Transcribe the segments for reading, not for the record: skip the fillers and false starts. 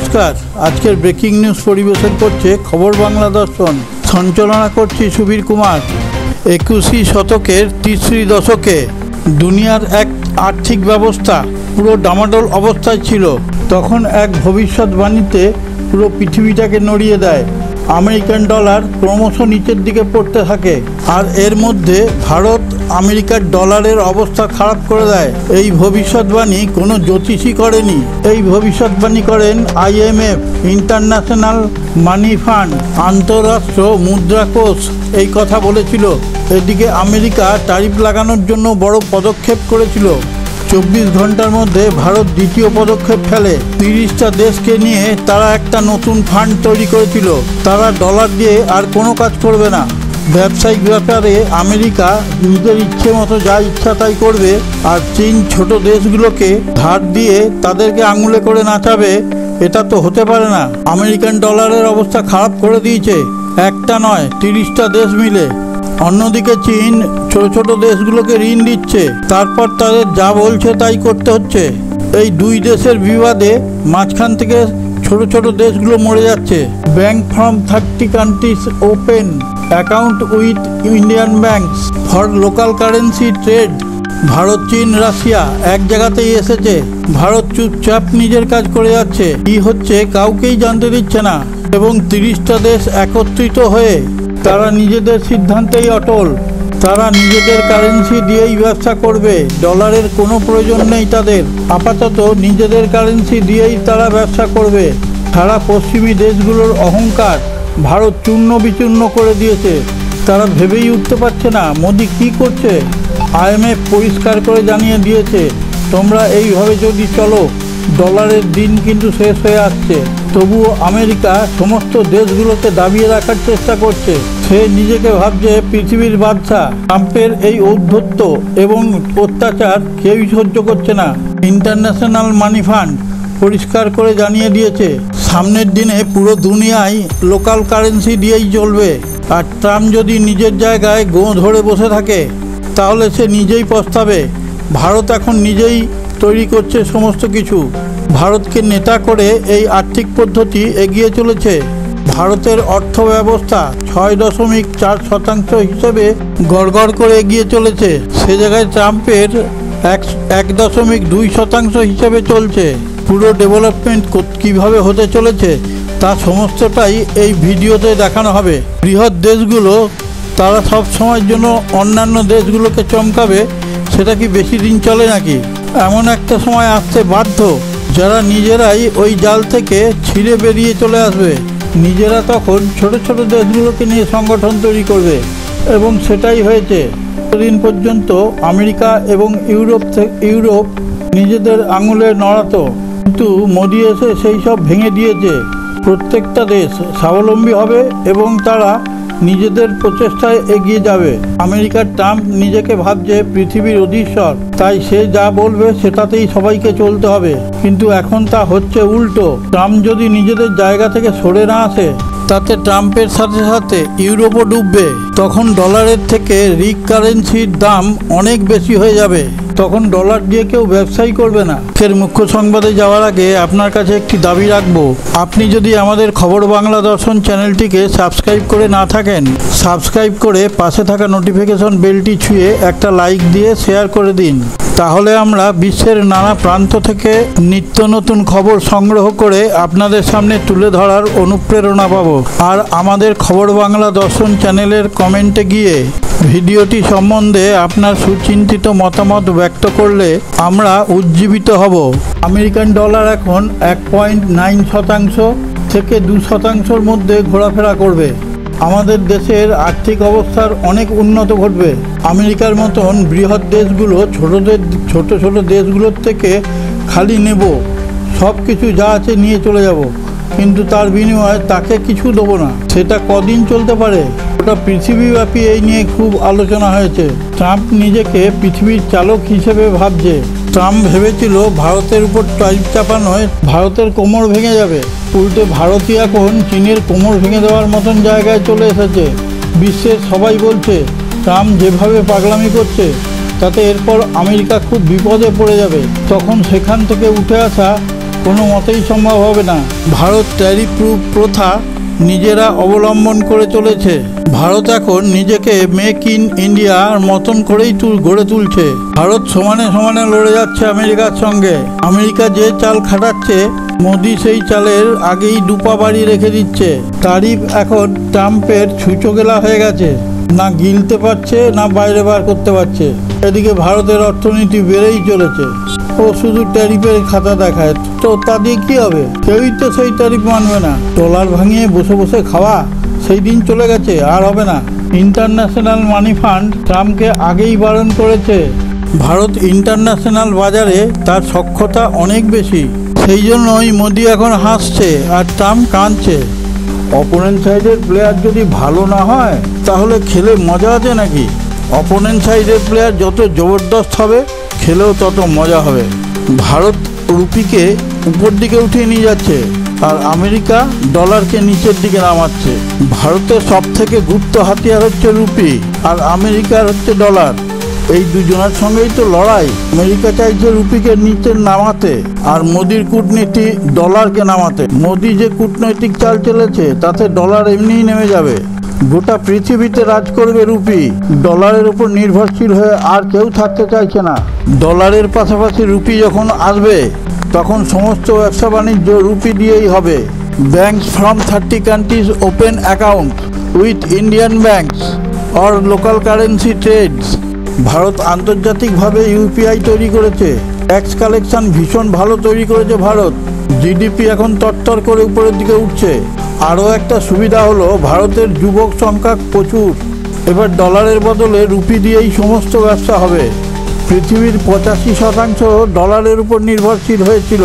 नमस्कार। आजकेर breaking news परिवेशन करছে खबर बांगला दर्शन। संचालना करছি सुबीर कुमार। 21 शतकेर 30 दशके दुनियार एक आर्थिक व्यवस्था पुरो डामाडोल अवस्थाय छिलो। तखन एक भविष्यवाणीते पुरो पृथिवीटाके नड़िये देय। আমেরিকান ডলার ক্রমশ নিচের দিকে পড়তে থাকে আর এর মধ্যে ভারত আমেরিকার ডলারের অবস্থা খারাপ করে দেয়। এই ভবিষ্যৎবাণী কোনো জ্যোতিষী করেনি। এই ভবিষ্যৎবাণী করেন IMF, ইন্টারন্যাশনাল মানি ফান্ড, আন্তঃরাষ্ট্র মুদ্রা কোষ এই কথা বলেছিল। এদিকে আমেরিকা ট্যারিফ লাগানোর জন্য বড় পদক্ষেপ করেছিল। 24 ঘন্টার মধ্যে ভারত দ্বিতীয় পদক্ষেপ ফেলে। 30টা দেশকে নিয়ে তারা একটা নতুন ফান্ড তৈরি করেছিল। তারা ডলার দিয়ে আর কোনো কাজ করবে না। ব্যবসায়িক ব্যাপারে আমেরিকা নিজের ইচ্ছে মতো যা ইচ্ছা তাই করবে আর চীন ছোট দেশগুলোকে ধার দিয়ে তাদেরকে আঙুলে করে নাচাবে। এটা তো হতে পারে না। আমেরিকান ডলারের অবস্থা খারাপ করে দিয়েছে। একটা নয় 30টা দেশ মিলে। অন্যদিকে চীন ছোট ছোট দেশগুলোকে ঋণ দিচ্ছে, তারপর তাদের যা বলছে তাই করতে হচ্ছে। এই দুই দেশের বিবাদে মাঝখান থেকে ছোট ছোট দেশগুলো মরে যাচ্ছে। Bank from 30 countries open account with Indian banks for local currency trade. Bharat, চীন, রাশিয়া এক জায়গাতেই এসেছে। ভারত চুপচাপ নিজের কাজ করে যাচ্ছে। কি হচ্ছে কাউকেই জানতে দিচ্ছে না। এবং 30টা দেশ একত্রিত হয়ে তারা নিজেদের সিদ্ধান্তেই অটল। তারা নিজেদের কারেন্সি দিয়েই ব্যবসা করবে। ডলারের কোনো প্রয়োজন নেই তাদের। আপাতত নিজেদের কারেন্সি দিয়েই তারা ব্যবসা করবে। সারা পশ্চিমী দেশগুলোর অহংকার ভারত চূর্ণ বিচূর্ণ করে দিয়েছে। তারা ভেবেই উঠতে পারছে না মোদি কি করছে। IMF পরিষ্কার করে জানিয়ে দিয়েছে, তোমরা এইভাবে যদি চলো ডলারের দিন কিন্তু শেষ হয়ে আসছে। তবুও আমেরিকা সমস্ত দেশগুলোকে দাবিয়ে রাখার চেষ্টা করছে। সে নিজেকে ভাবছে পৃথিবীর বাদশা। ট্রাম্পের এই ঔদ্ধত্য এবং অত্যাচার কেউই সহ্য করছে না। ইন্টারন্যাশনাল মানি ফান্ড পরিষ্কার করে জানিয়ে দিয়েছে, সামনের দিনে পুরো দুনিয়ায় লোকাল কারেন্সি দিয়েই চলবে। আর ট্রাম্প যদি নিজের জায়গায় গো ধরে বসে থাকে তাহলে সে নিজেই পস্তাবে। ভারত এখন নিজেই তৈরি করছে সমস্ত কিছু। ভারতকে নেতা করে এই আর্থিক পদ্ধতি এগিয়ে চলেছে। ভারতের অর্থ ব্যবস্থা 6.4% হিসেবে গড়গড় করে এগিয়ে চলেছে। সে জায়গায় ট্রাম্পের 1.2% হিসেবে চলছে। পুরো ডেভেলপমেন্ট কীভাবে হতে চলেছে তা সমস্তটাই এই ভিডিওতে দেখানো হবে। বৃহৎ দেশগুলো তারা সব সময়ের জন্য অন্যান্য দেশগুলোকে চমকাবে, সেটা কি বেশি দিন চলে নাকি? এমন একটা সময় আসতে বাধ্য যারা নিজেরাই ওই জাল থেকে ছিঁড়ে বেরিয়ে চলে আসবে। নিজেরা তখন ছোট ছোট দেশগুলোকে নিয়ে সংগঠন তৈরি করবে এবং সেটাই হয়েছে। দিন পর্যন্ত আমেরিকা এবং ইউরোপ নিজেদের আঙুলে নড়াতো, কিন্তু মোদি এসে সেই সব ভেঙে দিয়েছে। প্রত্যেকটা দেশ স্বাবলম্বী হবে এবং তারা নিজেদের প্রচেষ্টায় এগিয়ে যাবে। আমেরিকার ট্রাম্প নিজেকে ভাবছে পৃথিবীর অধীশ্বর, তাই সে যা বলবে সেটাতেই সবাইকে চলতে হবে। কিন্তু এখন তা হচ্ছে উল্টো। ট্রাম্প যদি নিজেদের জায়গা থেকে সরে না আসে তাতে ট্রাম্পের সাথে সাথে ইউরোপও ডুববে। তখন ডলারের থেকে রিক কারেন্সির দাম অনেক বেশি হয়ে যাবে। তখন ডলার দিয়ে কেউ ব্যবসাই করবে না। এর মুখ্য সংবাদে যাওয়ার আগে আপনার কাছে একটি দাবি রাখবো, আপনি যদি আমাদের খবর বাংলা দর্শন চ্যানেলটিকে সাবস্ক্রাইব করে না থাকেন, সাবস্ক্রাইব করে পাশে থাকা নোটিফিকেশন বেলটি ছুঁয়ে একটা লাইক দিয়ে শেয়ার করে দিন। তাহলে আমরা বিশ্বের নানা প্রান্ত থেকে নিত্য নতুন খবর সংগ্রহ করে আপনাদের সামনে তুলে ধরার অনুপ্রেরণা পাবো। আর আমাদের খবর বাংলা দর্শন চ্যানেলের কমেন্টে গিয়ে ভিডিওটি সম্বন্ধে আপনার সুচিন্তিত মতামত ব্যক্ত করলে আমরা উজ্জীবিত হব। আমেরিকান ডলার এখন 1.9% থেকে 2%-র মধ্যে ঘোরাফেরা করবে। আমাদের দেশের আর্থিক অবস্থার অনেক উন্নত ঘটবে। আমেরিকার মতন বৃহৎ দেশগুলো ছোট ছোট দেশগুলোর থেকে খালি নেব, সব কিছু যা আছে নিয়ে চলে যাব, কিন্তু তার বিনিময়ে তাকে কিছু দেবো না। সেটা কদিন চলতে পারে? ওটা পৃথিবীব্যাপী এই নিয়ে খুব আলোচনা হয়েছে। ট্রাম্প নিজেকে পৃথিবীর চালক হিসেবে ভাবছে। ট্রাম্প ভেবেছিল ভারতের উপর ট্যারিফ চাপানোয় ভারতের কোমর ভেঙে যাবে। উল্টে ভারতই এখন চীনের কোমর ভেঙে দেওয়ার মতন জায়গায় চলে এসেছে। বিশ্বের সবাই বলছে ট্রাম্প যেভাবে পাগলামি করছে তাতে এরপর আমেরিকা খুব বিপদে পড়ে যাবে। তখন সেখান থেকে উঠে আসা কোনো মতেই সম্ভব হবে না। ভারত ট্যারিফ প্রথা নিজেরা অবলম্বন করে চলেছে। ভারত এখন নিজেকে মেক ইন ইন্ডিয়ার মতন করেই গড়ে তুলছে। ভারত সমানে সমানে লড়ে যাচ্ছে আমেরিকার সঙ্গে। আমেরিকা যে চাল খাটাচ্ছে, মোদি সেই চালের আগেই দুপা বাড়ি রেখে দিচ্ছে। ট্যারিফ এখন ট্রাম্পের ছুঁচোগেলা হয়ে গেছে, না গিলতে পারছে না বাইরে বার করতে পারছে। এদিকে ভারতের অর্থনীতি বেড়েই চলেছে। ও শুধু ট্যারিফের খাতা দেখায়, তো তা দিয়ে কী হবে? কেউই তো সেই ট্যারিফ মানবে না। ডলার ভাঙিয়ে বসে বসে খাওয়া সেই দিন চলে গেছে, আর হবে না। ইন্টারন্যাশনাল মানি ফান্ড ট্রাম্পকে আগেই বারণ করেছে। ভারত ইন্টারন্যাশনাল বাজারে তার সক্ষমতা অনেক বেশি, সেই জন্যই মোদি এখন হাসছে আর ট্রাম্প কাঁদছে। অপোনেন্ট সাইডের প্লেয়ার যদি ভালো না হয় তাহলে খেলে মজা আছে নাকি? অপোনেন্ট সাইডের প্লেয়ার যত জবরদস্ত হবে, খেলেও তত মজা হবে। ভারত রুপিকে উপর দিকে উঠিয়ে নিয়ে যাচ্ছে, আর আমেরিকা ডলারকে নিচের দিকে নামাচ্ছে। ভারতের সব থেকে গুপ্ত হাতিয়ার হচ্ছে রুপি, আর আমেরিকার হচ্ছে ডলার। এই দুজনের সঙ্গেই তো লড়াই। আমেরিকা চাইছে রুপিকে নিচে নামাতে, আর মোদির কূটনীতি ডলারকে নামাতে। মোদি যে কূটনৈতিক চাল চলেছে তাতে ডলার এমনিই নেমে যাবে। গোটা পৃথিবীতে রাজ করবে রুপি। ডলারের উপর নির্ভরশীল হয়ে আর কেউ থাকতে চাইছে না। ডলারের পাশাপাশি রুপি যখন আসবে, তখন সমস্ত ব্যবসা বাণিজ্য রুপি দিয়েই হবে। Banks from 30 countries open account with Indian banks or local currency trades. Bharat আন্তর্জাতিকভাবে ইউপিআই তৈরি করেছে। ট্যাক্স কালেকশন ভীষণ ভালো তৈরি করেছে ভারত। জিডিপি এখন তরতর করে উপরের দিকে উঠছে। আরও একটা সুবিধা হলো ভারতের যুবক সংখ্যা প্রচুর। এবার ডলারের বদলে রুপি দিয়েই সমস্ত ব্যবসা হবে। পৃথিবীর 85% ডলারের উপর নির্ভরশীল হয়েছিল।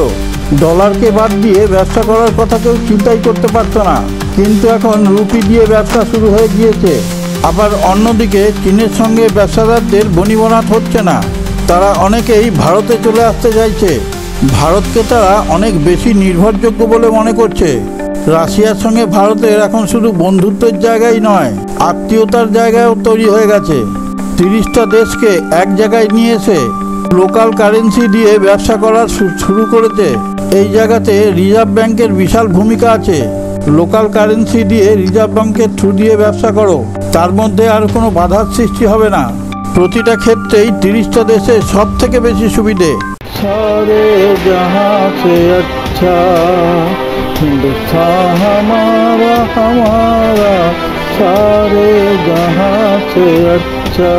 ডলারকে বাদ দিয়ে ব্যবসা করার কথা কেউ চিন্তাই করতে পারত না, কিন্তু এখন রুপি দিয়ে ব্যবসা শুরু হয়ে গিয়েছে। আবার অন্যদিকে চীনের সঙ্গে ব্যবসাদারদের বনিবনাত হচ্ছে না। তারা অনেকেই ভারতে চলে আসতে চাইছে। ভারতকে তারা অনেক বেশি নির্ভরযোগ্য বলে মনে করছে। রাশিয়ার সঙ্গে ভারতের এখন শুধু বন্ধুত্বের জায়গায় নয়, আত্মীয়তার জায়গায়ও তৈরি হয়ে গেছে। 30টা দেশকে এক জায়গায় নিয়ে এসে লোকাল কারেন্সি দিয়ে ব্যবসা করা শুরু করেছে। এই জায়গাতে রিজার্ভ ব্যাংকের বিশাল ভূমিকা আছে। লোকাল কারেন্সি দিয়ে রিজার্ভ ব্যাংকের থ্রু দিয়ে ব্যবসা করো, তার মধ্যে আর কোনো বাধার সৃষ্টি হবে না। প্রতিটা ক্ষেত্রেই 30টা দেশে সব থেকে বেশি সুবিধে। সারে জাহাঁ সে আচ্ছা हिंदुस्तान हमारा हमारा सारे जहां से अच्छा।